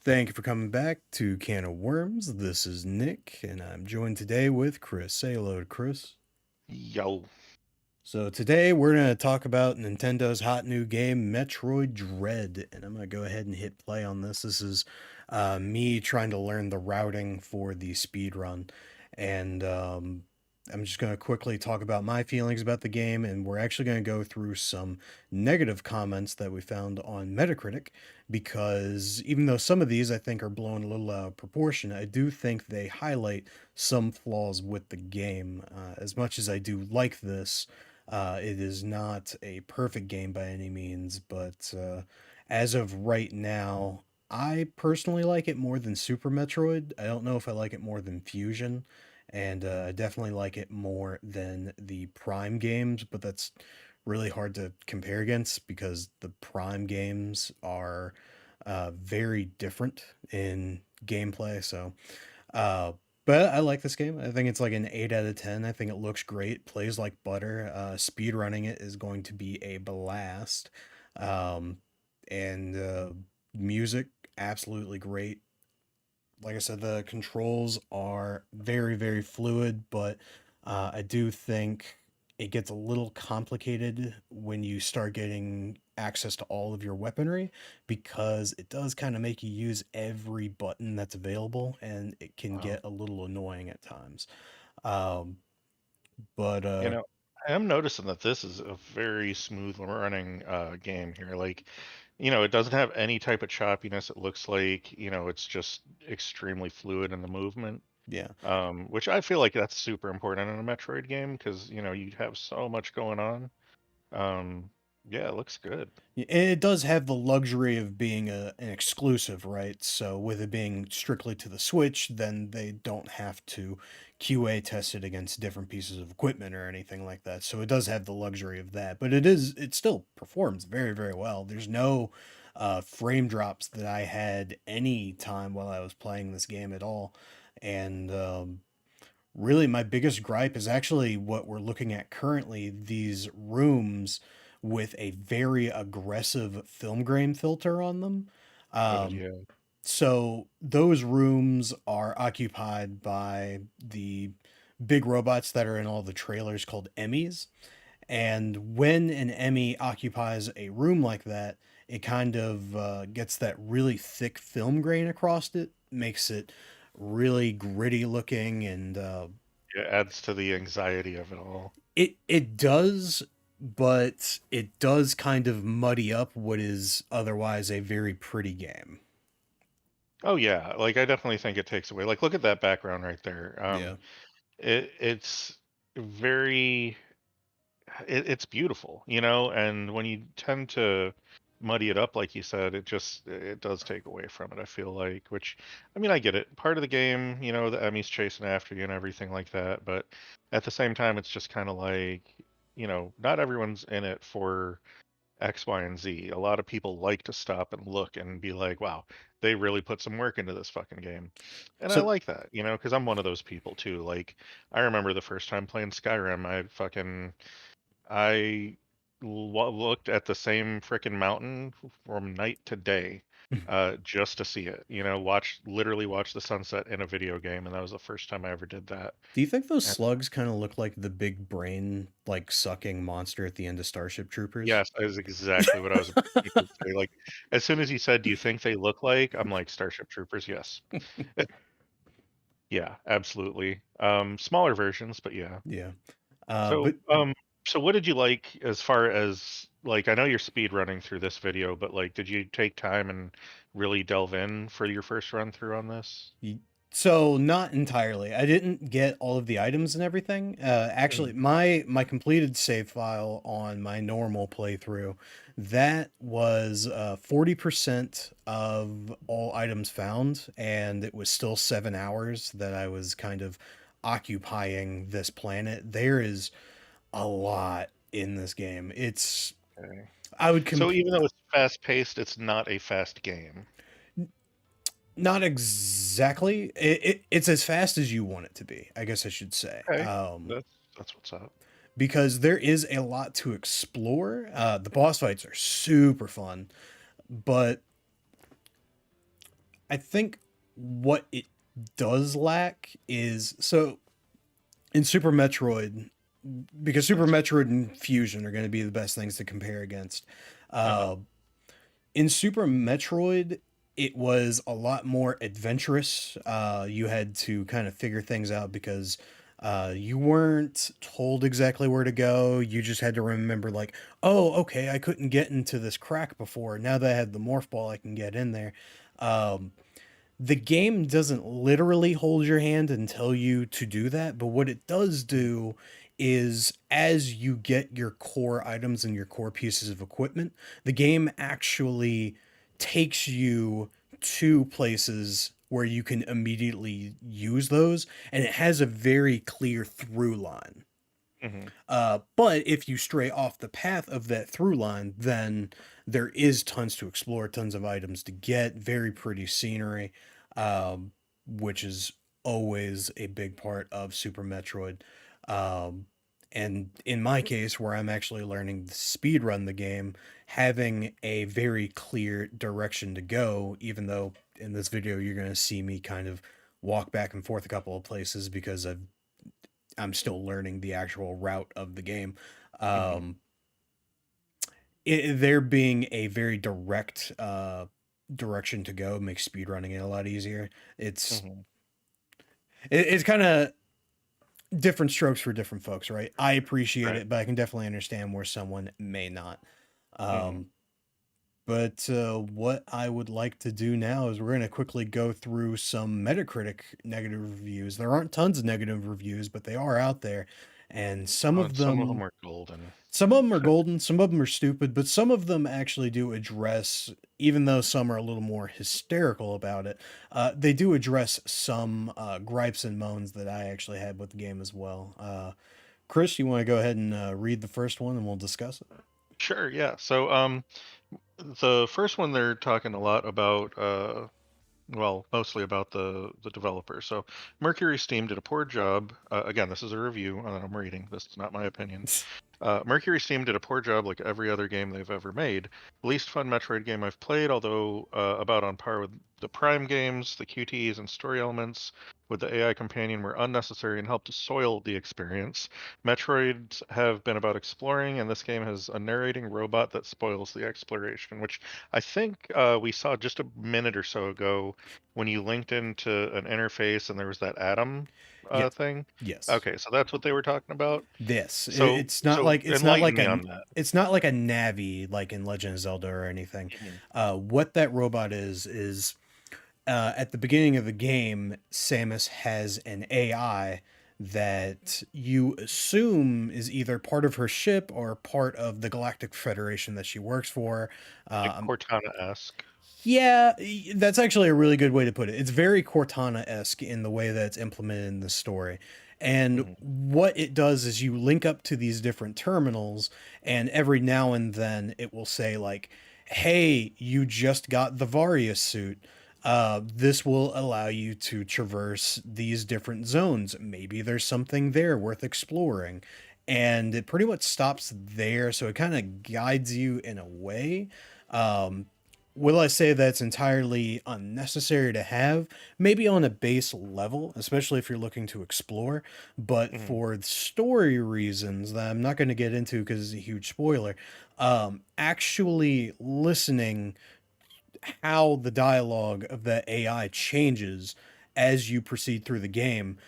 Thank you for coming back to Can of Worms. This is Nick, and I'm joined today with Chris. Say hello to Chris. Yo. So today we're going to talk about Nintendo's hot new game, Metroid Dread, and I'm going to go ahead and hit play on this. This is me trying to learn the routing for the speed run, and I'm just going to quickly talk about my feelings about the game, and we're actually going to go through some negative comments that we found on Metacritic, because even though some of these I think are blown a little out of proportion, I do think they highlight some flaws with the game. As much as I do like this, it is not a perfect game by any means, but as of right now, I personally like it more than Super Metroid. I don't know if I like it more than Fusion, and I definitely like it more than the Prime games, but that's really hard to compare against because the Prime games are very different in gameplay. So, uh, but I like this game. I think it's like an 8 out of 10. I think it looks great, plays like butter. Speed running it is going to be a blast. Um, and music, absolutely great. Like I said, the controls are very, very fluid, but I do think it gets a little complicated when you start getting access to all of your weaponry because it does kind of make you use every button that's available, and it can Wow. get a little annoying at times. Um, but You know, I am noticing that this is a very smooth running game here. It doesn't have any type of choppiness. It looks like, it's just extremely fluid in the movement. yeah. Which I feel like that's super important in a Metroid game because, you have so much going on. Um, yeah, it looks good. Yeah, and it does have the luxury of being an exclusive, right? So with it being strictly to the Switch, then they don't have to QA test it against different pieces of equipment or anything like that. So it does have the luxury of that, but it still performs very, very well. There's no frame drops that I had any time while I was playing this game at all. And really, my biggest gripe is actually what we're looking at currently, these rooms with a very aggressive film grain filter on them. But Um, yeah. so those rooms are occupied by the big robots that are in all the trailers called Emmys. And when an Emmy occupies a room like that, it kind of gets that really thick film grain across it, makes it really gritty looking, and It adds to the anxiety of it all. it does, but it does kind of muddy up what is otherwise a very pretty game. Oh yeah, I definitely think it takes away. Like look at that background right there. Yeah. It's very it's beautiful, and when you tend to muddy it up like you said, it does take away from it, I feel like, which I mean, I get it. Part of the game, the Emmy's chasing after you and everything like that, but at the same time it's just kind of like, not everyone's in it for X, Y, and Z. A lot of people like to stop and look and be like, wow, they really put some work into this fucking game. And I So like that, because I'm one of those people too. Like, I remember the first time playing Skyrim, I looked at the same frickin' mountain from night to day, just to see it. Literally watch the sunset in a video game, and that was the first time I ever did that. do you think those And slugs kind of look like the big brain, like sucking monster at the end of Starship Troopers? yes, that is exactly what I was about to say. Like, as soon as you said, "Do you think they look like?" I'm like, "Starship Troopers, yes." Yeah, absolutely. Smaller versions, but yeah. Yeah. So, But so what did you like as far as like I know you're speed running through this video, but like did you take time and really delve in for your first run through on this? Y- So not entirely. I didn't get all of the items and everything. Actually, Mm. my completed save file on my normal playthrough, that was 40% of all items found, and it was still 7 hours that I was kind of occupying this planet. There is a lot in this game. Okay. I would So comp even though it's fast paced, it's not a fast game. Not exactly. It's as fast as you want it to be, I guess I should say. Okay. That's what's up. Because there is a lot to explore. The boss fights are super fun, but I think what it does lack is so in Super Metroid, because Super That's Metroid and Fusion are going to be the best things to compare against. uh-huh. Uh, in Super Metroid, it was a lot more adventurous. You had to kind of figure things out because you weren't told exactly where to go. You just had to remember, like, oh, okay, I couldn't get into this crack before. Now that I have the morph ball, I can get in there. Um, the game doesn't literally hold your hand and tell you to do that, but what it does Mhm. do is as you get your core items and your core pieces of equipment, the game actually takes you to places where you can immediately use those, and it has a very clear through line. Mhm. But if you stray off the path of that through line, then there is tons to explore, tons of items to get, very pretty scenery, um, which is always a big part of Super Metroid. Um, and in my case, where I'm actually learning to speed run the game, having a very clear direction to go, even though in this video you're going to see me kind of walk back and forth a couple of places because I'm still learning the actual route of the game. Mhm. Um, there being a very direct direction to go makes speedrunning it a lot easier. It's Mhm. it's kind of different strokes for different folks, right? I appreciate Right. it, but I can definitely understand where someone may not. Mhm. Um, but what I would like to do now is we're going to quickly go through some Metacritic negative reviews. There aren't tons of negative reviews, but they are out there, and And some of them are golden. some of them are golden, some of them are stupid, but some of them actually do address, even though some are a little more hysterical about it, they do address some gripes and moans that I actually had with the game as well. Chris, you want to go ahead and read the first one and we'll discuss it? Sure, yeah. So the first one they're talking a lot about well, mostly about the developer. So Mercury Steam did a poor job. Again, this is a review that I'm reading. This is not my opinion. Mercury Steam did a poor job like every other game they've ever made. Least fun Metroid game I've played, although about on par with the Prime games, the QTEs and story elements with the AI companion were unnecessary and helped to soil the experience. Metroids have been about exploring, and this game has a narrating robot that spoils the exploration, which I think we saw just a minute or so ago when you linked into an interface and there was that Atom Yes, thing. yes. Okay, so that's what they were talking about. This So so it's not enlighten like me on that. it's not like a Navi like in Legend of Zelda or anything. Mhm. What that robot is at the beginning of the game, Samus has an AI that you assume is either part of her ship or part of the Galactic Federation that she works for. Like Um, Cortana-esque. yeah, that's actually a really good way to put it. It's very Cortana-esque in the way that it's implemented in the story. And Mhm. what it does is you link up to these different terminals, and every now and then it will say, like, hey, you just got the Varia suit. This will allow you to traverse these different zones. Maybe there's something there worth exploring. And it pretty much stops there, so it kind of guides you in a way. Um, will I say that's entirely unnecessary to have? Maybe on a base level, especially if you're looking to explore, but Mhm. for story reasons that I'm not going to get into because it's a huge spoiler, actually listening how the dialogue of that AI changes as you proceed through the game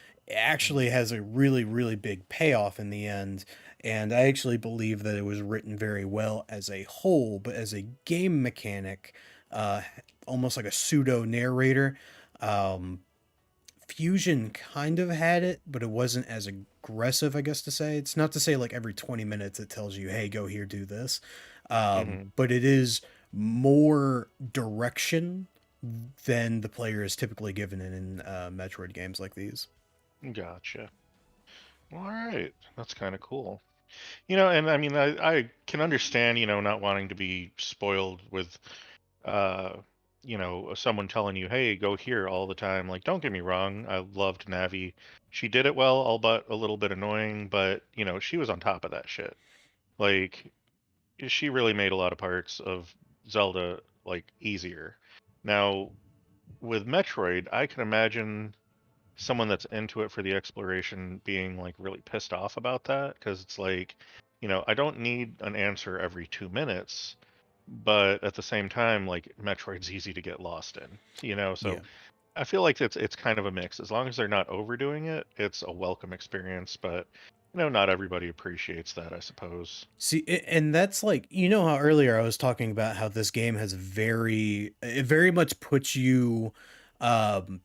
Mhm. actually has a really, really big payoff in the end. And I actually believe that it was written very well as a whole, but as a game mechanic, uh, almost like a pseudo narrator. Um, Fusion kind of had it, but it wasn't as aggressive, I guess to say. It's not to say like every 20 minutes it tells you, hey, go here, do this. Mhm. But it is more direction than the player is typically given in Metroid games like these. Gotcha. All right, that's kind of cool. And I mean, I can understand, not wanting to be spoiled with, uh, someone telling you, "Hey, go here" all the time. Like, don't get me wrong, I loved Navi. She did it well, all but a little bit annoying, but she was on top of that shit. Like, she really made a lot of parts of Zelda like easier. Now, with Metroid, I can imagine someone that's into it for the exploration being like really pissed off about that because it's like, I don't need an answer every 2 minutes, but at the same time, like Metroid's easy to get lost in, so Yeah. I feel like it's kind of a mix. As long as they're not overdoing it, it's a welcome experience, but not everybody appreciates that, I suppose. See, and that's like, you know how earlier I was talking about how this game has it very much puts you um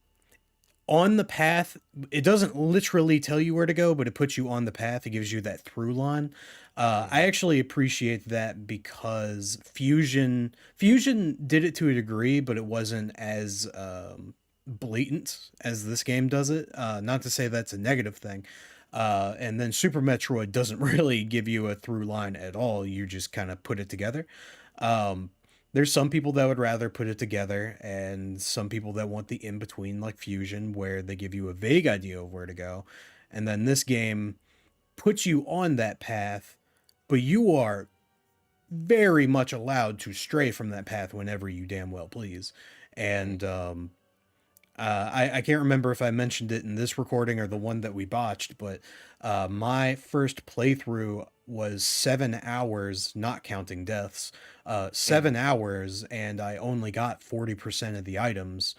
on the path. It doesn't literally tell you where to go, but it puts you on the path. It gives you that through line. I Hmm. actually appreciate that because Fusion did it to a degree, but it wasn't as blatant as this game does it. Not to say that's a negative thing. And then Super Metroid doesn't really give you a through line at all. You just kind of put it together. Um, there's some people that would rather put it together, and some people that want the in between, like Fusion, where they give you a vague idea of where to go. And then this game puts you on that path, but you are very much allowed to stray from that path whenever you damn well please. And I can't remember if I mentioned it in this recording or the one that we botched, but my first playthrough was 7 hours, not counting deaths. Hmm. 7 hours, and I only got 40% of the items.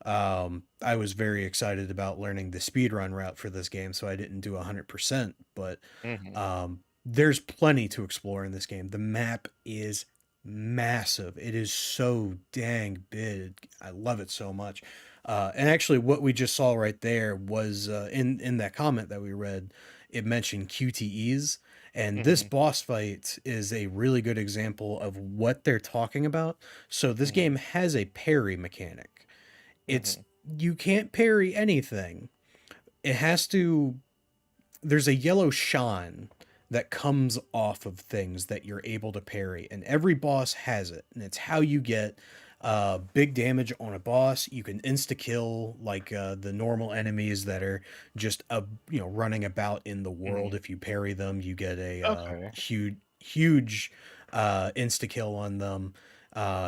I was very excited about learning the speedrun route for this game, so I didn't do 100%, but Hmm. there's plenty to explore in this game. The map is massive. It is so dang big. I love it so much. And actually, what we just saw right there was in that comment that we read. It mentioned QTEs, and this Hmm. boss fight is a really good example of what they're talking about. So this Hmm. game has a parry mechanic. It's Hmm. You can't parry anything. It has to There's a yellow shine that comes off of things that you're able to parry, and every boss has it, and it's how you get big damage on a boss. You can insta kill like the normal enemies that are just running about in the world. Hmm. If you parry them, you get a Okay. huge insta kill on them.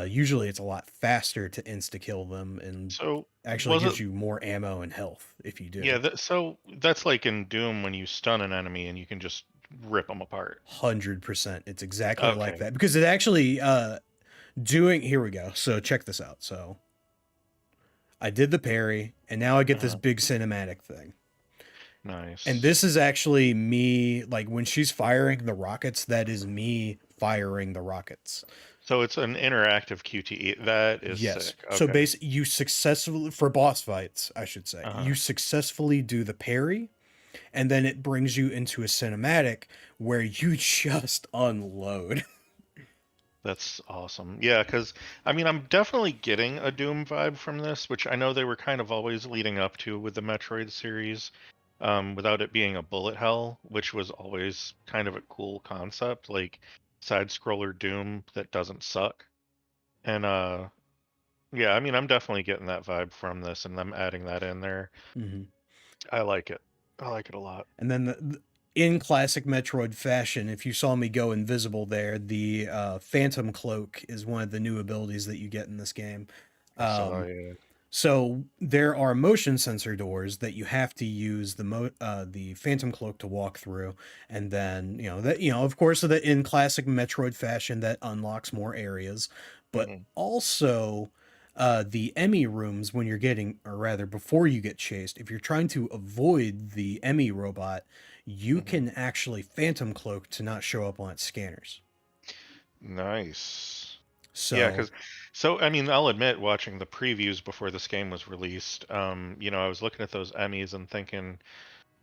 Usually it's a lot faster to insta kill them, and So actually was it? gives you more ammo and health if you do. Yeah. So that's like in Doom when you stun an enemy and you can just rip them apart. 100%. It's exactly like Okay. that because it actually doing here we go. So check this out. So I did the parry, and now I get this Uh, big cinematic thing. And nice. this is actually me, like when she's firing the rockets, that is me firing the rockets. So it's an interactive QTE. That is Yes. sick. So Okay. basically, you successfully, for boss fights, I should say, Uh-huh. you successfully do the parry, and then it brings you into a cinematic where you just unload. That's awesome. Yeah, because I mean, I'm definitely getting a Doom vibe from this, which I know they were kind of always leading up to with the Metroid series, without it being a bullet hell, which was always kind of a cool concept, like side scroller Doom that doesn't suck. And yeah, I mean, I'm definitely getting that vibe from this, and them adding that in there. Mhm. I like it. I like it a lot. And then in classic Metroid fashion, if you saw me go invisible there, the Phantom Cloak is one of the new abilities that you get in this game. I saw Um, it. so there are motion sensor doors that you have to use the Phantom Cloak to walk through, and then of course that in classic Metroid fashion that unlocks more areas, but Hmm. also the Emmy rooms when you're getting, or rather before you get chased, if you're trying to avoid the Emmy robot, you Hmm. can actually Phantom Cloak to not show up on its scanners. Nice. Yeah, So, because I mean, I'll admit, watching the previews before this game was released, I was looking at those Emmys and thinking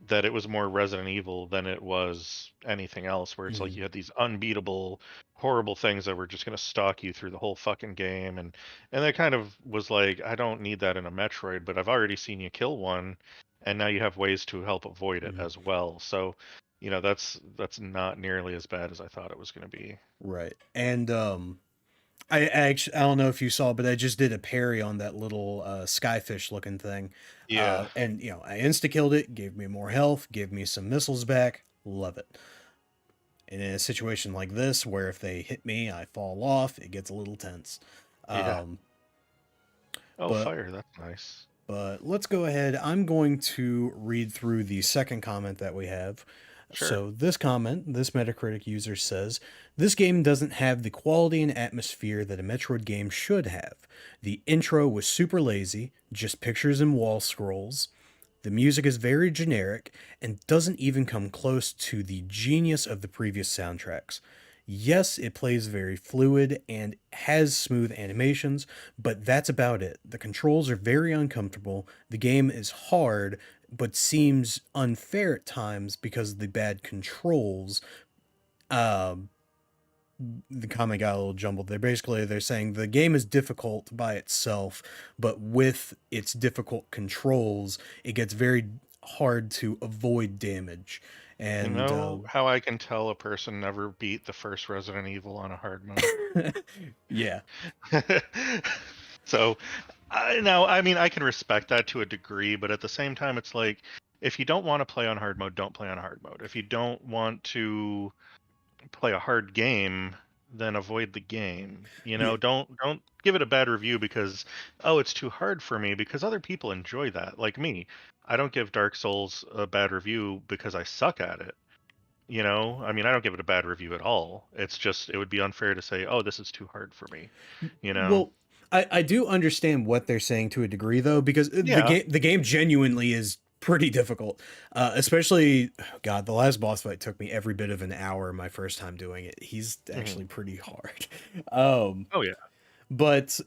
that it was more Resident Evil than it was anything else, where it's like mhm, you had these unbeatable, horrible things that were just gonna stalk you through the whole fucking game, and that kind of was like, I don't need that in a Metroid, but I've already seen you kill one, and now you have ways to help avoid it mhm, as well. So, that's not nearly as bad as I thought it was gonna be. right. And I don't know if you saw, but I just did a parry on that little skyfish looking thing. Yeah. And I insta killed it, gave me more health, gave me some missiles back. Love it. And in a situation like this, where if they hit me, I fall off, it gets a little tense. Yeah. Um, Oh, But fire, that's nice. let's go ahead. I'm going to read through the second comment that we have. Sure. So, this comment, this Metacritic user says, this game doesn't have the quality and atmosphere that a Metroid game should have. The intro was super lazy, just pictures and wall scrolls. The music is very generic and doesn't even come close to the genius of the previous soundtracks. Yes, it plays very fluid and has smooth animations, but that's about it. The controls are very uncomfortable. The game is hard, but seems unfair at times because of the bad controls. Um, the comment got a little jumbled there. Basically, they're saying the game is difficult by itself, but with its difficult controls, it gets very hard to avoid damage. You And know how I can tell a person never beat the first Resident Evil on a hard mode? yeah, So, now, I mean, I can respect that to a degree, but at the same time, it's like, if you don't want to play on hard mode, don't play on hard mode. If you don't want to play a hard game, then avoid the game. yeah, Don't give it a bad review because, oh, it's too hard for me, because other people enjoy that. Like me, I don't give Dark Souls a bad review because I suck at it. I mean, I don't give it a bad review at all. It's just, it would be unfair to say, oh, this is too hard for me. You know? well, I do understand what they're saying to a degree though, because Yeah. the game genuinely is pretty difficult. Especially, God, the last boss fight took me every bit of an hour my first time doing it. He's Hmm. actually pretty hard. Um, Oh yeah. but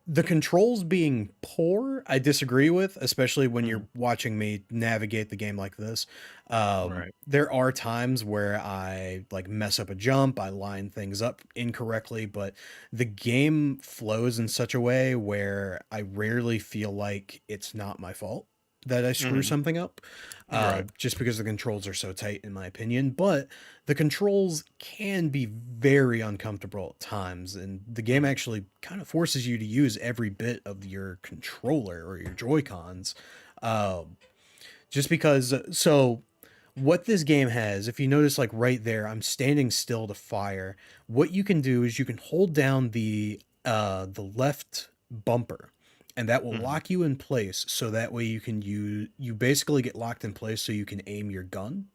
the controls being poor, I disagree with, especially when Hmm. you're watching me navigate the game like this. Right. There are times where I like mess up a jump, I line things up incorrectly, but the game flows in such a way where I rarely feel like it's not my fault that I screw Hmm. something up, Right. just because the controls are so tight, in my opinion. But the controls can be very uncomfortable at times, and the game Hmm. actually kind of forces you to use every bit of your controller or your Joy Cons, um, just because. So, what this game has, if you notice, like right there, I'm standing still to fire. What you can do is you can hold down the left bumper, and that will Hmm. lock you in place. So that way you basically get locked in place, so you can aim your gun.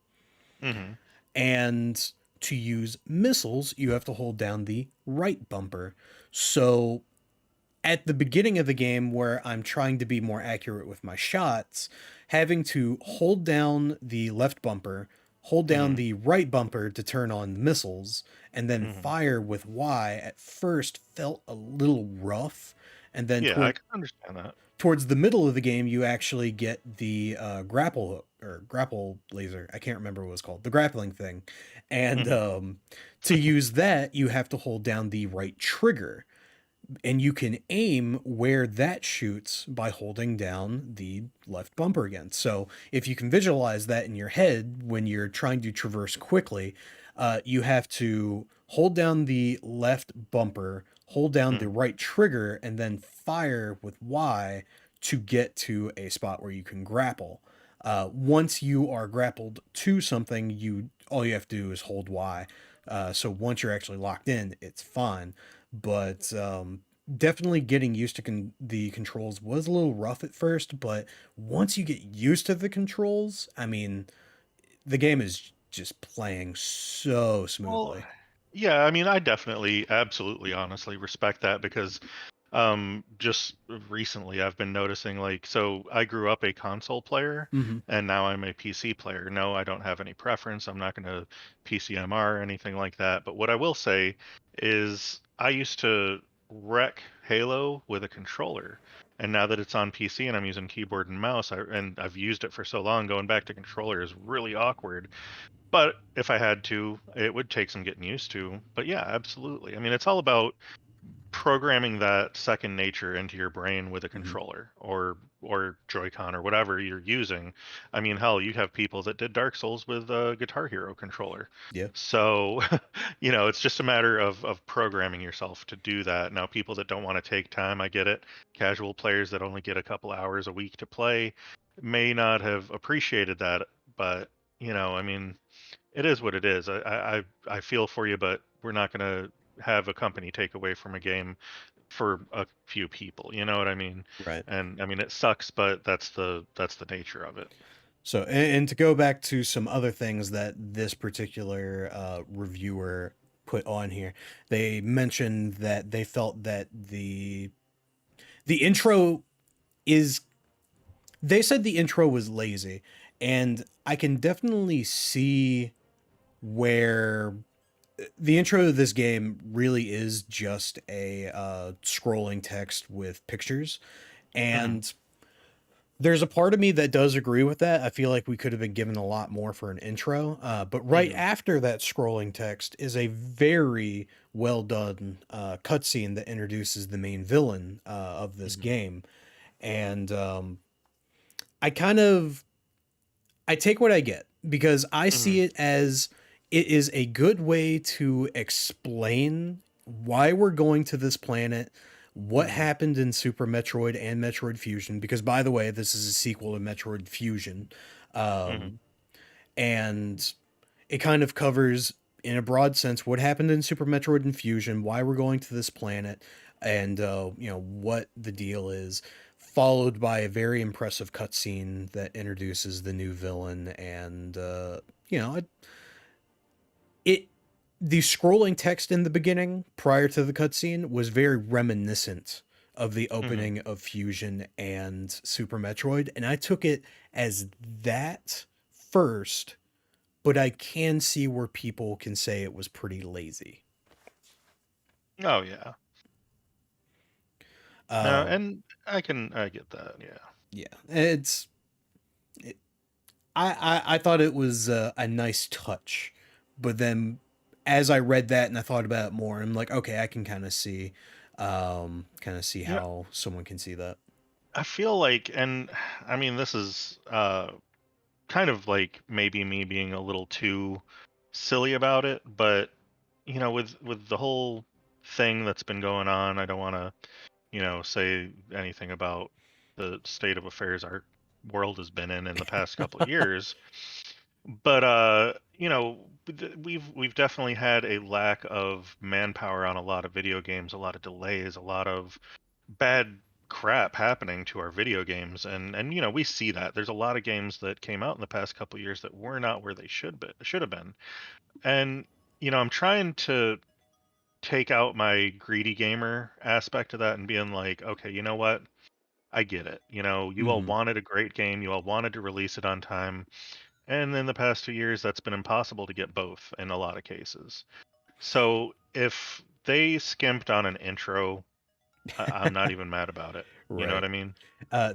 Hmm. And to use missiles, you have to hold down the right bumper. So at the beginning of the game, where I'm trying to be more accurate with my shots, having to hold down the left bumper, hold down Hmm. the right bumper to turn on the missiles, and then Hmm. fire with Y at first felt a little rough. And then Yeah, I can understand that. towards the middle of the game, you actually get the grapple hook or grapple laser. I can't remember what it was called, the grappling thing. And Hmm. to use that, you have to hold down the right trigger. And you can aim where that shoots by holding down the left bumper again. So if you can visualize that in your head when you're trying to traverse quickly, you have to hold down the left bumper, hold down the Hmm. right trigger, and then fire with Y to get to a spot where you can grapple. Once you are grappled to something, you all you have to do is hold Y. So once you're actually locked in, it's fine. But definitely getting used to the controls was a little rough at first. But once you get used to the controls, I mean, the game is just playing so Well, smoothly. yeah, I mean, I definitely, absolutely, honestly respect that because, just recently I've been noticing, like, so I grew up a console player Hmm. and now I'm a PC player. No, I don't have any preference. I'm not going to PCMR or anything like that. But what I will say is I used to wreck Halo with a controller. And now that it's on PC and I'm using keyboard and mouse, and I've used it for so long, going back to controller is really awkward. But if I had to, it would take some getting used to. But yeah, absolutely. I mean, it's all about programming that second nature into your brain with a Hmm. controller or Joy-Con or whatever you're using. I mean, hell, you have people that did Dark Souls with a Guitar Hero controller. Yeah. So, it's just a matter of programming yourself to do that. Now, people that don't want to take time, I get it. Casual players that only get a couple hours a week to play may not have appreciated that, but I mean, it is what it is. I feel for you, but we're not going to have a company take away from a game for a few people. You know what I mean? Right. And I mean it sucks, but that's the nature of it. So, and to go back to some other things that this particular reviewer put on here, they mentioned that they felt that the intro is. They said the intro was lazy, and I can definitely see where the intro of this game really is just a scrolling text with pictures, Hmm. and there's a part of me that does agree with that. I feel like we could have been given a lot more for an intro. But right Hmm. after that scrolling text is a very well done cutscene that introduces the main villain of this Hmm. game. And I kind of I take what I get because I Hmm. see it as it is a good way to explain why we're going to this planet, what Hmm. happened in Super Metroid and Metroid Fusion, because by the way, this is a sequel to Metroid Fusion. Hmm. Um, and it kind of covers, in a broad sense, what happened in Super Metroid and Fusion, why we're going to this planet, and what the deal is. Followed by a very impressive cutscene that introduces the new villain, and you know it, it. The scrolling text in the beginning, prior to the cutscene, was very reminiscent of the Hmm. opening of Fusion and Super Metroid, and I took it as that first, but I can see where people can say it was pretty lazy. Oh yeah. No, Um, and I get that. Yeah. yeah, it, I thought it was a nice touch, but then as I read that and I thought about it more, I'm like, okay, I can kind of see You know, how someone can see that. I feel like, and I mean, this is kind of like maybe me being a little too silly about it, but with the whole thing that's been going on, I don't want to, say anything about the state of affairs our world has been in the past couple of years. But we've definitely had a lack of manpower on a lot of video games, a lot of delays, a lot of bad crap happening to our video games, and we see that there's a lot of games that came out in the past couple of years that were not where they should have been. And I'm trying to take out my greedy gamer aspect of that and being like, okay, you know what, I get it. You all Hmm. wanted a great game, you all wanted to release it on time, and in the past 2 years that's been impossible to get both in a lot of cases. So if they skimped on an intro, I'm not even mad about it. You know what Right. I mean?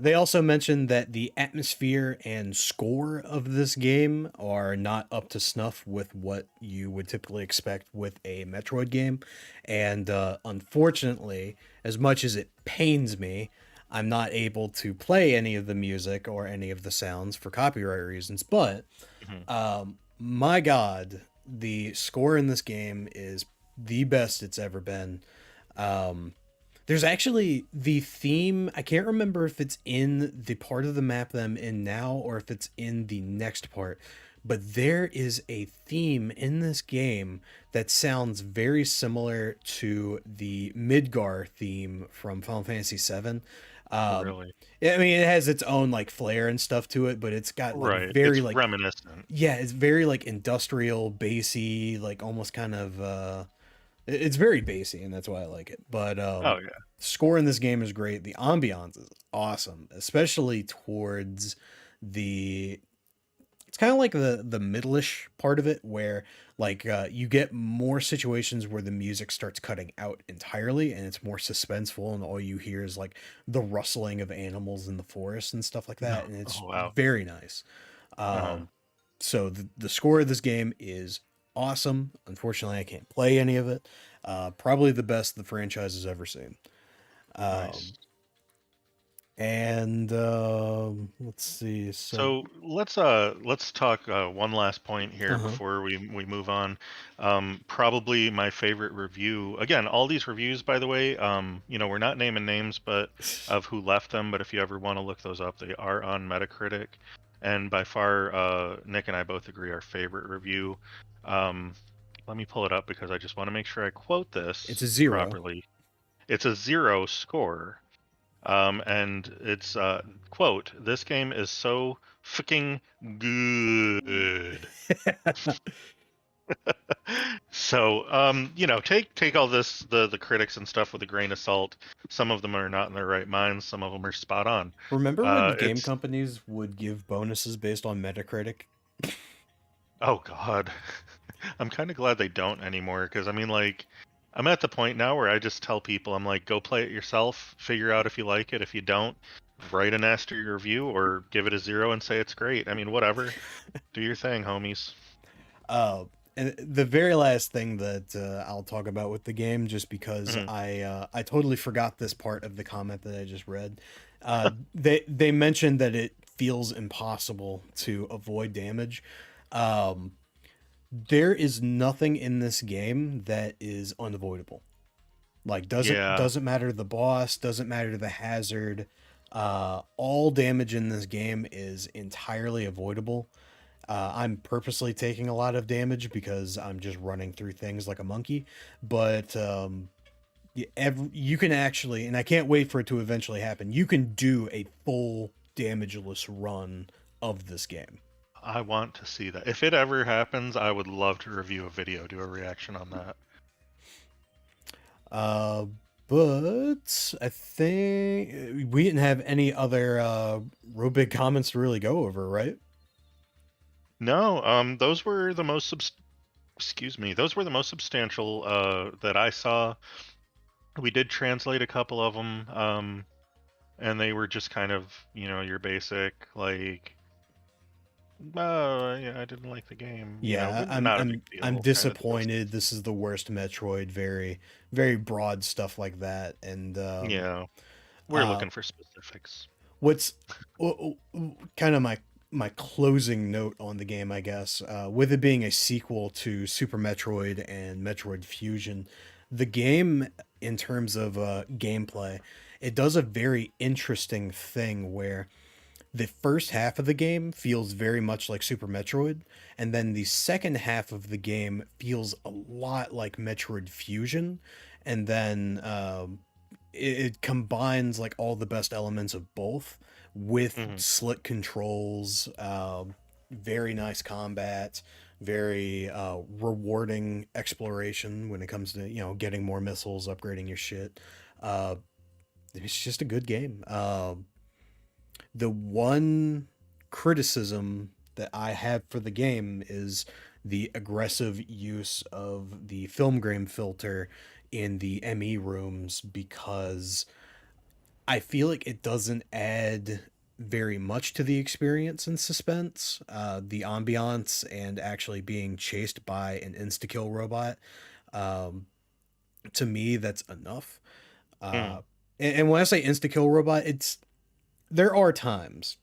They also mentioned that the atmosphere and score of this game are not up to snuff with what you would typically expect with a Metroid game. And unfortunately, as much as it pains me, I'm not able to play any of the music or any of the sounds for copyright reasons. But Mhm. my God, the score in this game is the best it's ever been. Um, there's actually the theme. I can't remember if it's in the part of the map that I'm in now or if it's in the next part, but there is a theme in this game that sounds very similar to the Midgar theme from Final Fantasy VII. Oh, Um, really? I mean, it has its own like flair and stuff to it, but it's got like Right. very It's like reminiscent. yeah, it's very like industrial, bassy, like almost kind of it's very bassy, and that's why I like it. But Oh yeah. score in this game is great. The ambiance is awesome, especially towards the. It's kind of like the middle-ish part of it, where like you get more situations where the music starts cutting out entirely, and it's more suspenseful, and all you hear is like the rustling of animals in the forest and stuff like No. that, and it's Oh wow. very nice. Uh-huh. Um, so the score of this game is awesome. Unfortunately, I can't play any of it. Probably the best the franchise has ever seen. Nice. Um, and let's see. So, So let's talk one last point here uh-huh. before we move on. Probably my favorite review. Again, all these reviews, by the way, we're not naming names, but of who left them. But if you ever want to look those up, they are on Metacritic. And by far, Nick and I both agree our favorite review. Um, Let me pull it up because I just want to make sure I quote It's a this 0. properly. It's a 0 score. And it's quote, "This game is so fucking good." So, take all this the critics and stuff with a grain of salt. Some of them are not in their right minds. Some of them are spot on. Remember when game It's companies would give bonuses based on Metacritic? Oh God, I'm kind of glad they don't anymore because I mean, like, I'm at the point now where I just tell people, I'm like, go play it yourself, figure out if you like it. If you don't, write a nasty review or give it a 0 and say it's great. I mean, whatever. Do your thing, homies. Uh, and the very last thing that I'll talk about with the game, just because Mhm. I totally forgot this part of the comment that I just read. They mentioned that it feels impossible to avoid damage. Um, there is nothing in this game that is unavoidable. Like Yeah. doesn't matter the boss, doesn't matter the hazard. All damage in this game is entirely avoidable. I'm purposely taking a lot of damage because I'm just running through things like a monkey. But you can actually, and I can't wait for it to eventually happen. You can do a full damageless run of this game. I want to see that. If it ever happens, I would love to review a video, do a reaction on that. Uh, but I think we didn't have any other real big comments to really go over, right? No, those were the most excuse me, those were the most substantial that I saw. We did translate a couple of them, and they were just kind of, your basic like, oh, yeah, I didn't like the game, Yeah, but I'm not a big I'm I'm deal kind of deals. disappointed. This is the worst Metroid. Very, very broad stuff like that. And Yeah, we're uh, looking for specifics. what's kind of my closing note on the game, I guess, with it being a sequel to Super Metroid and Metroid Fusion, the game in terms of gameplay, it does a very interesting thing where the first half of the game feels very much like Super Metroid, and then the second half of the game feels a lot like Metroid Fusion, and then it combines like all the best elements of both with Hmm. slick controls, very nice combat, very rewarding exploration when it comes to getting more missiles, upgrading your shit. Uh, it's just a good game. The one criticism that I have for the game is the aggressive use of the film grain filter in the ME rooms, because I feel like it doesn't add very much to the experience and suspense. The ambiance and actually being chased by an insta kill robot, um, to me, that's enough. Hmm. Uh, and when I say insta kill robot, it's there are times,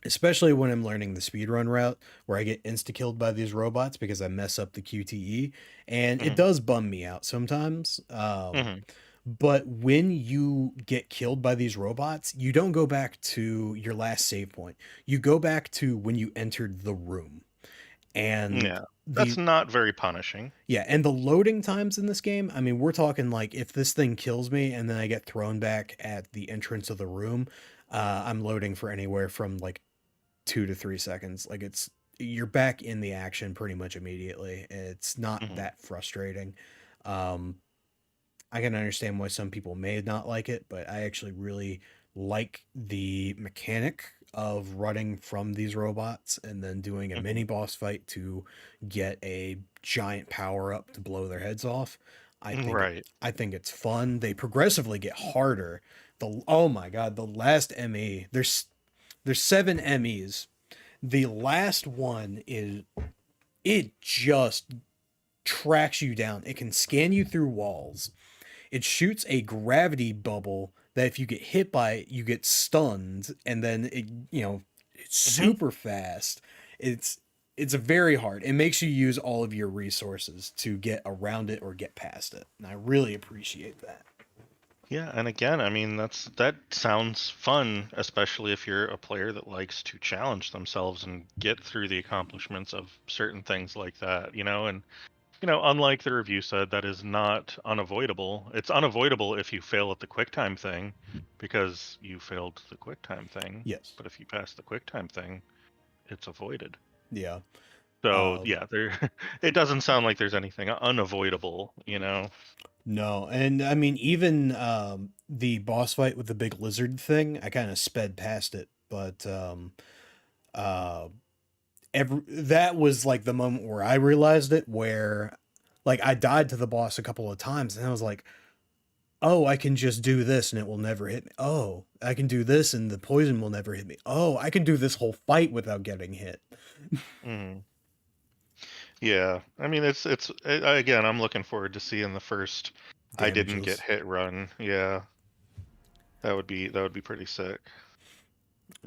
especially when I'm learning the speedrun route, where I get insta killed by these robots because I mess up the QTE, and it Hmm. does bum me out sometimes. Hmm. But when you get killed by these robots, you don't go back to your last save point. You go back to when you entered the room. And Yeah, that's the not very punishing. yeah, and the loading times in this game, I mean, we're talking like if this thing kills me and then I get thrown back at the entrance of the room, I'm loading for anywhere from like 2 to 3 seconds. Like you're back in the action pretty much immediately. It's not Hmm. that frustrating. Um, I can understand why some people may not like it, but I actually really like the mechanic of running from these robots and then doing a Hmm. mini boss fight to get a giant power up to blow their heads off. Right. I think it's fun. They progressively get harder. The Oh my god, the last ME. There's 7 MEs. The last one is it just tracks you down. It can scan you through walls. It shoots a gravity bubble that if you get hit by it, you get stunned, and then it's Hmm. super fast. It's it's very hard. It makes you use all of your resources to get around it or get past it. And I really appreciate that. Yeah, and again, I mean, that sounds fun, especially if you're a player that likes to challenge themselves and get through the accomplishments of certain things like that, and unlike the review said, that is not unavoidable. It's unavoidable if you fail at the QuickTime thing, because you failed the QuickTime thing. Yes. But if you pass the QuickTime thing, it's avoided. Yeah. So Uh, yeah, there. It doesn't sound like there's anything unavoidable. no, and I mean even the boss fight with the big lizard thing, I kind of sped past it, but uh that was like the moment where I realized it, where like I died to the boss a couple of times and I was like, oh, I can just do this and it will never hit me. Oh, I can do this and the poison will never hit me. Oh, I can do this whole fight without getting hit. Mm. Yeah, I mean again. I'm looking forward to seeing the first I didn't get Damages. hit run. Yeah, that would be pretty sick.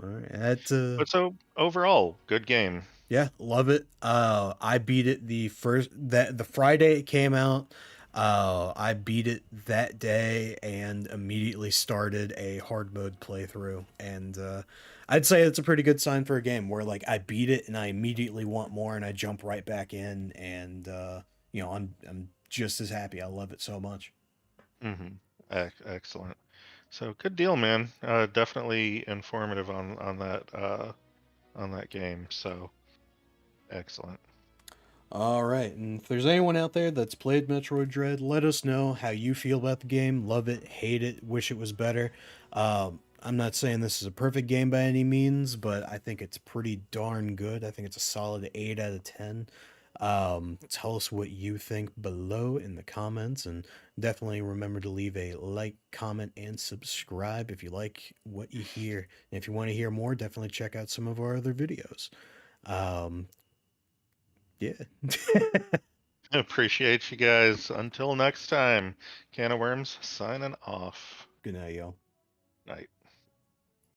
All right. That But so overall, good game. yeah, love it. I beat it the Friday it came out. I beat it that day and immediately started a hard mode playthrough. And I'd say it's a pretty good sign for a game where like I beat it and I immediately want more and I jump right back in and I'm just as happy. I love it so much. Mm-hmm. Excellent. So good deal, man. Definitely informative on that game. So excellent. All right, and if there's anyone out there that's played Metroid Dread, let us know how you feel about the game. Love it, hate it, wish it was better. I'm not saying this is a perfect game by any means, but I think it's pretty darn good. I think it's a solid 8 out of 10. Tell us what you think below in the comments, and definitely remember to leave a like, comment, and subscribe if you like what you hear. And if you want to hear more, definitely check out some of our other videos. Um, yeah. Appreciate you guys. Until next time, Can of Worms signing off. Good night, y'all. Night.